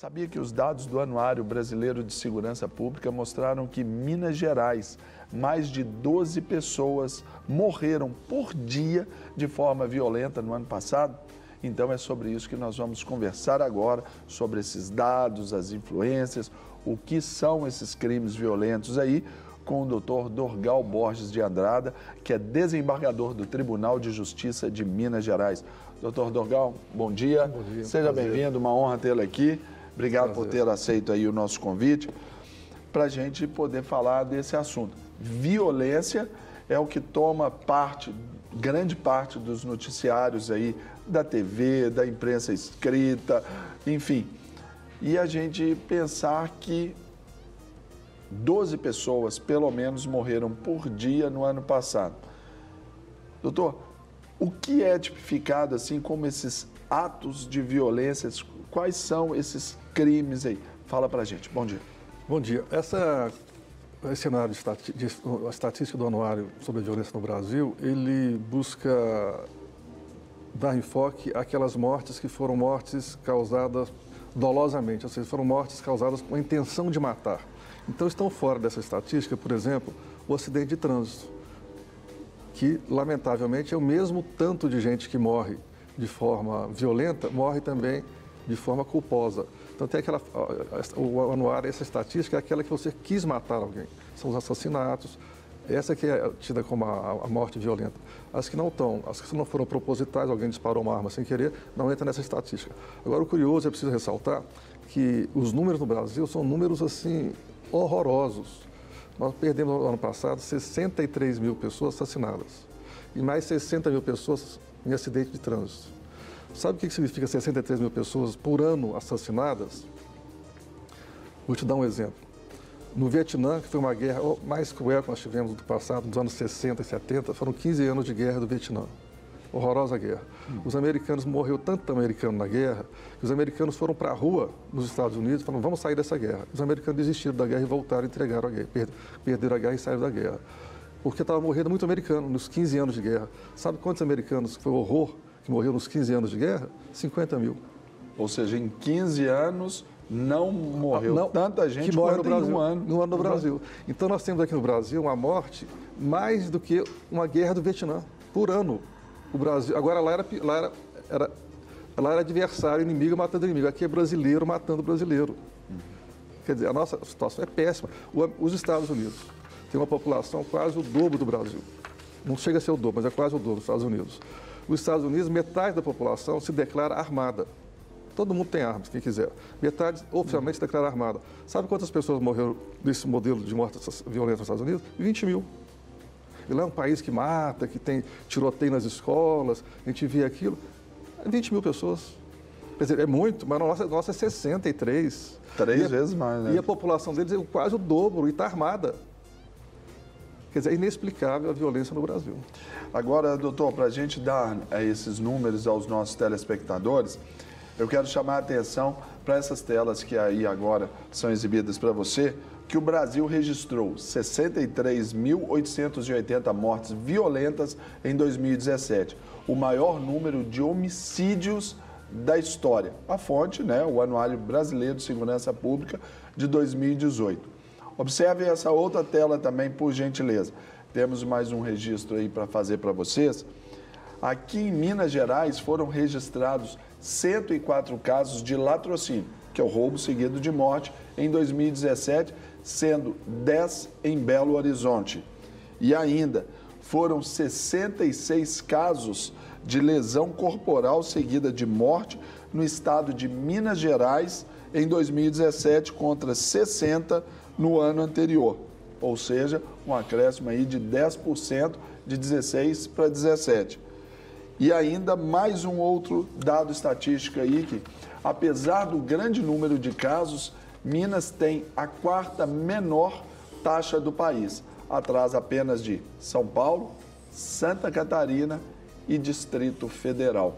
Sabia que os dados do Anuário Brasileiro de Segurança Pública mostraram que em Minas Gerais, mais de 12 pessoas morreram por dia de forma violenta no ano passado? Então é sobre isso que nós vamos conversar agora, sobre esses dados, as influências, o que são esses crimes violentos aí, com o doutor Dorgal Borges de Andrada, que é desembargador do Tribunal de Justiça de Minas Gerais. Doutor Dorgal, bom dia. Bom dia. Seja bem-vindo, uma honra tê-lo aqui. Obrigado por ter aceito aí o nosso convite, para a gente poder falar desse assunto. Violência é o que toma parte, grande parte dos noticiários aí, da TV, da imprensa escrita, enfim. E a gente pensar que 12 pessoas, pelo menos, morreram por dia no ano passado. Doutor, o que é tipificado assim como esses atos de violência? Quais são esses crimes aí? Fala pra gente. Bom dia. Bom dia. Esse cenário a estatística do Anuário sobre a violência no Brasil, ele busca dar enfoque àquelas mortes que foram mortes causadas dolosamente, ou seja, foram mortes causadas com a intenção de matar. Então, estão fora dessa estatística, por exemplo, o acidente de trânsito, que, lamentavelmente, é o mesmo tanto de gente que morre de forma violenta, morre também de forma culposa. Então, tem o anuário, essa estatística é aquela que você quis matar alguém. São os assassinatos, essa que é tida como a morte violenta. As que não estão, as que não foram propositais, alguém disparou uma arma sem querer, não entra nessa estatística. Agora, o curioso, é preciso ressaltar que os números no Brasil são números, assim, horrorosos. Nós perdemos no ano passado 63 mil pessoas assassinadas e mais 60 mil pessoas em acidente de trânsito. Sabe o que significa 63 mil pessoas por ano assassinadas? Vou te dar um exemplo. No Vietnã, que foi uma guerra mais cruel que nós tivemos no passado, nos anos 60 e 70, foram 15 anos de guerra do Vietnã. Horrorosa guerra. Os americanos, morreu tanto americano na guerra, que os americanos foram para a rua nos Estados Unidos e falaram, vamos sair dessa guerra. Os americanos desistiram da guerra e voltaram e entregaram a guerra. Perderam a guerra e saíram da guerra. Porque estava morrendo muito americano nos 15 anos de guerra. Sabe quantos americanos, que foi o horror, que morreu nos 15 anos de guerra? 50 mil. Ou seja, em 15 anos não morreu tanta gente que morre quanto no Brasil, em um ano. No ano do Brasil. Então, nós temos aqui no Brasil uma morte mais do que uma guerra do Vietnã, por ano. O Brasil, agora lá era adversário, inimigo matando inimigo. Aqui é brasileiro matando brasileiro. Quer dizer, a nossa situação é péssima. Os Estados Unidos têm uma população quase o dobro do Brasil. Não chega a ser o dobro, mas é quase o dobro dos Estados Unidos. Os Estados Unidos, metade da população se declara armada. Todo mundo tem armas, quem quiser. Metade oficialmente se declara armada. Sabe quantas pessoas morreram desse modelo de morte violenta nos Estados Unidos? 20 mil. E lá é um país que mata, que tem tiroteio nas escolas, a gente vê aquilo. 20 mil pessoas. Quer dizer, é muito, mas a nossa é 63. Três vezes mais, né? E a população deles é quase o dobro e está armada. Quer dizer, é inexplicável a violência no Brasil. Agora, doutor, para a gente dar esses números aos nossos telespectadores, eu quero chamar a atenção para essas telas que aí agora são exibidas para você, que o Brasil registrou 63.880 mortes violentas em 2017, o maior número de homicídios da história. A fonte, né, o Anuário Brasileiro de Segurança Pública de 2018. Observe essa outra tela também, por gentileza. Temos mais um registro aí para fazer para vocês. Aqui em Minas Gerais foram registrados 104 casos de latrocínio, que é o roubo seguido de morte, em 2017, sendo 10 em Belo Horizonte. E ainda foram 66 casos de lesão corporal seguida de morte no estado de Minas Gerais em 2017 contra 60 no ano anterior. Ou seja, um acréscimo aí de 10%, de 16 para 17. E ainda mais um outro dado estatístico aí que, apesar do grande número de casos, Minas tem a quarta menor taxa do país, atrás apenas de São Paulo, Santa Catarina e Distrito Federal.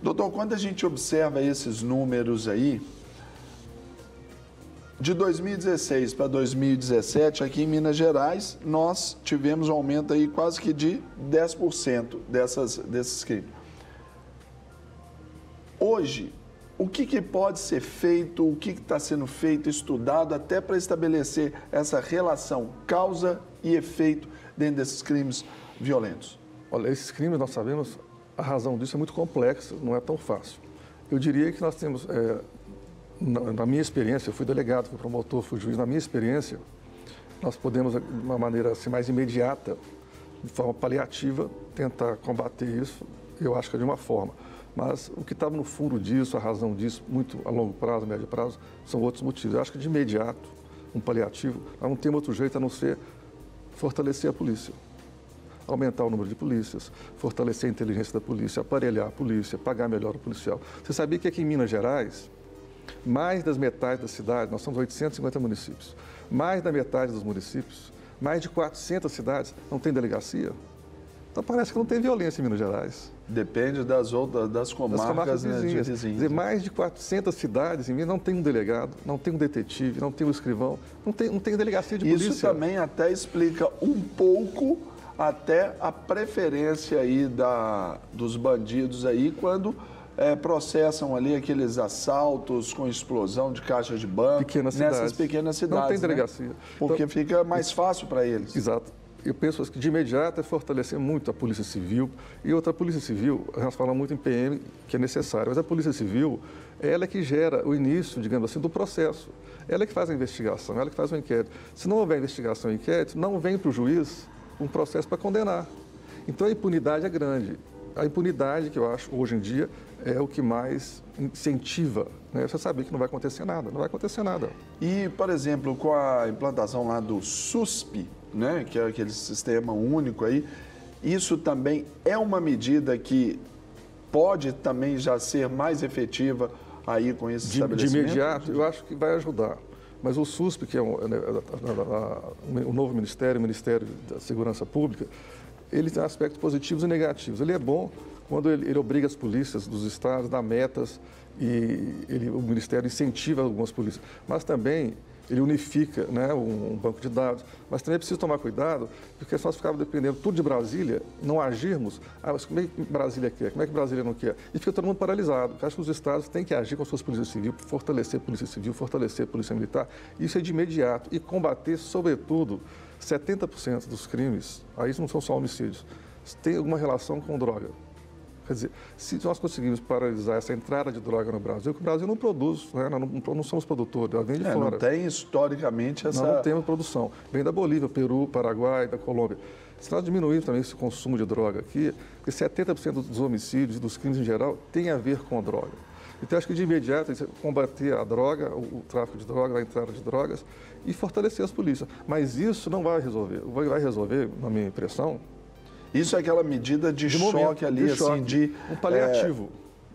Doutor, quando a gente observa esses números aí, de 2016 para 2017, aqui em Minas Gerais, nós tivemos um aumento aí quase que de 10% desses crimes. Hoje, o que pode ser feito, o que está sendo feito, estudado, até para estabelecer essa relação causa e efeito dentro desses crimes violentos? Olha, esses crimes, nós sabemos, a razão disso é muito complexa, não é tão fácil. Eu diria que nós temos, na minha experiência, eu fui delegado, fui promotor, fui juiz, na minha experiência, nós podemos, de uma maneira assim, mais imediata, de forma paliativa, tentar combater isso, eu acho que é de uma forma. Mas o que estava no fundo disso, a razão disso, muito a longo prazo, a médio prazo, são outros motivos. Eu acho que de imediato, um paliativo, não tem outro jeito a não ser fortalecer a polícia. Aumentar o número de polícias, fortalecer a inteligência da polícia, aparelhar a polícia, pagar melhor o policial. Você sabia que aqui em Minas Gerais, mais das metades da cidade, nós somos 850 municípios, mais da metade dos municípios, mais de 400 cidades não tem delegacia? Então parece que não tem violência em Minas Gerais. Depende das comarcas, né, vizinhas. Quer dizer, mais de 400 cidades em Minas não tem um delegado, não tem um detetive, não tem um escrivão, não tem delegacia de polícia. Isso também até explica um pouco até a preferência aí dos bandidos aí quando processam ali aqueles assaltos com explosão de caixas de banco nessas pequenas cidades. Não tem delegacia. Né? Porque então, fica mais fácil para eles. Exato. Eu penso que de imediato é fortalecer muito a Polícia Civil. E outra, Polícia Civil, nós falamos muito em PM, que é necessário, mas a Polícia Civil, ela é que gera o início, digamos assim, do processo. Ela é que faz a investigação, ela é que faz o inquérito. Se não houver investigação e inquérito, não vem para o juiz um processo para condenar. Então a impunidade é grande. A impunidade, que eu acho, hoje em dia, é o que mais incentiva, né? Você sabe que não vai acontecer nada, não vai acontecer nada. E, por exemplo, com a implantação lá do SUSP, né, que é aquele sistema único aí, isso também é uma medida que pode também já ser mais efetiva aí com esse estabelecimento? De imediato, eu acho que vai ajudar. Mas o SUSP, que é o novo ministério, o Ministério da Segurança Pública, ele tem aspectos positivos e negativos. Ele é bom quando ele obriga as polícias dos estados a dar metas e o Ministério incentiva algumas polícias. Mas também ele unifica, né, um banco de dados. Mas também é preciso tomar cuidado, porque se nós ficarmos dependendo tudo de Brasília, não agirmos, mas como é que Brasília quer, como é que Brasília não quer? E fica todo mundo paralisado. Eu acho que os estados têm que agir com suas polícias civis, fortalecer a polícia civil, fortalecer a polícia militar. Isso é de imediato. E combater, sobretudo, 70% dos crimes, aí isso não são só homicídios, tem alguma relação com droga. Quer dizer, se nós conseguirmos paralisar essa entrada de droga no Brasil, que o Brasil não produz, né? Nós não somos produtores, ela vem de fora. Não tem historicamente essa... Nós não temos produção. Vem da Bolívia, Peru, Paraguai, da Colômbia. Se nós diminuirmos também esse consumo de droga aqui, porque 70% dos homicídios e dos crimes em geral tem a ver com a droga. Então, acho que de imediato, combater a droga, o tráfico de drogas, a entrada de drogas e fortalecer as polícias. Mas isso não vai resolver. Vai resolver, na minha impressão... Isso é aquela medida de choque ali, assim, de... Um paliativo.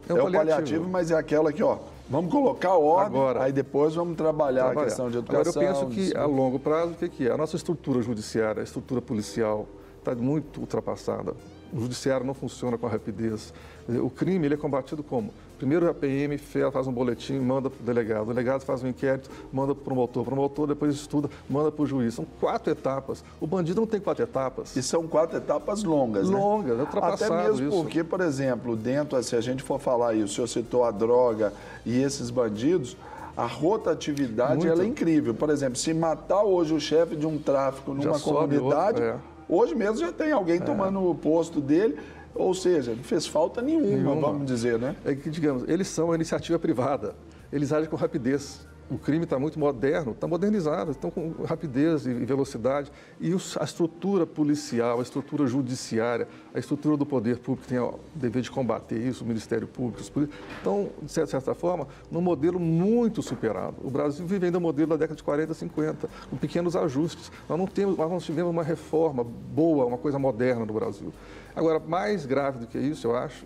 É um paliativo, mas é aquela que, ó, vamos colocar ordem, agora, aí depois vamos trabalhar a questão de educação. Agora, eu penso que, a longo prazo, o que é? A nossa estrutura judiciária, a estrutura policial, está muito ultrapassada. O judiciário não funciona com a rapidez. O crime ele é combatido como? Primeiro a PM faz um boletim, manda para o delegado faz um inquérito, manda para o promotor depois estuda, manda para o juiz. São 4 etapas. O bandido não tem 4 etapas. E são 4 etapas longas, né? Longas, é ultrapassado até mesmo isso. Porque, por exemplo, dentro, se a gente for falar aí, o senhor citou a droga e esses bandidos, a rotatividade ela é incrível. Por exemplo, se matar hoje o chefe de um tráfico numa comunidade, hoje mesmo já tem alguém tomando o posto dele. Ou seja, não fez falta nenhuma, vamos dizer, né? É que, digamos, eles são a iniciativa privada, eles agem com rapidez. O crime está muito moderno, está modernizado, estão com rapidez e velocidade. E a estrutura policial, a estrutura judiciária, a estrutura do poder público tem o dever de combater isso, o Ministério Público, estão, de certa forma, num modelo muito superado. O Brasil vive ainda o modelo da década de 40, 50, com pequenos ajustes. Nós não tivemos uma reforma boa, uma coisa moderna no Brasil. Agora, mais grave do que isso, eu acho,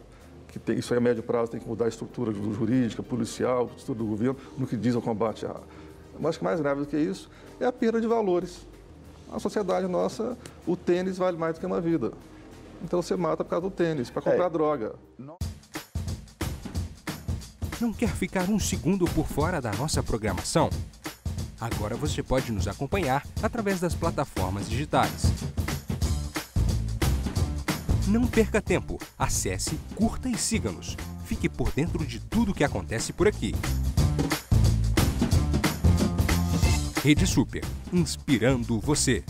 que isso aí a médio prazo tem que mudar a estrutura jurídica, policial, a estrutura do governo, no que diz ao combate à... Mas que mais grave do que isso é a perda de valores. A sociedade nossa, o tênis vale mais do que uma vida. Então você mata por causa do tênis, para comprar droga. Não quer ficar um segundo por fora da nossa programação? Agora você pode nos acompanhar através das plataformas digitais. Não perca tempo, acesse, curta e siga-nos. fique por dentro de tudo o que acontece por aqui. Rede Super, inspirando você.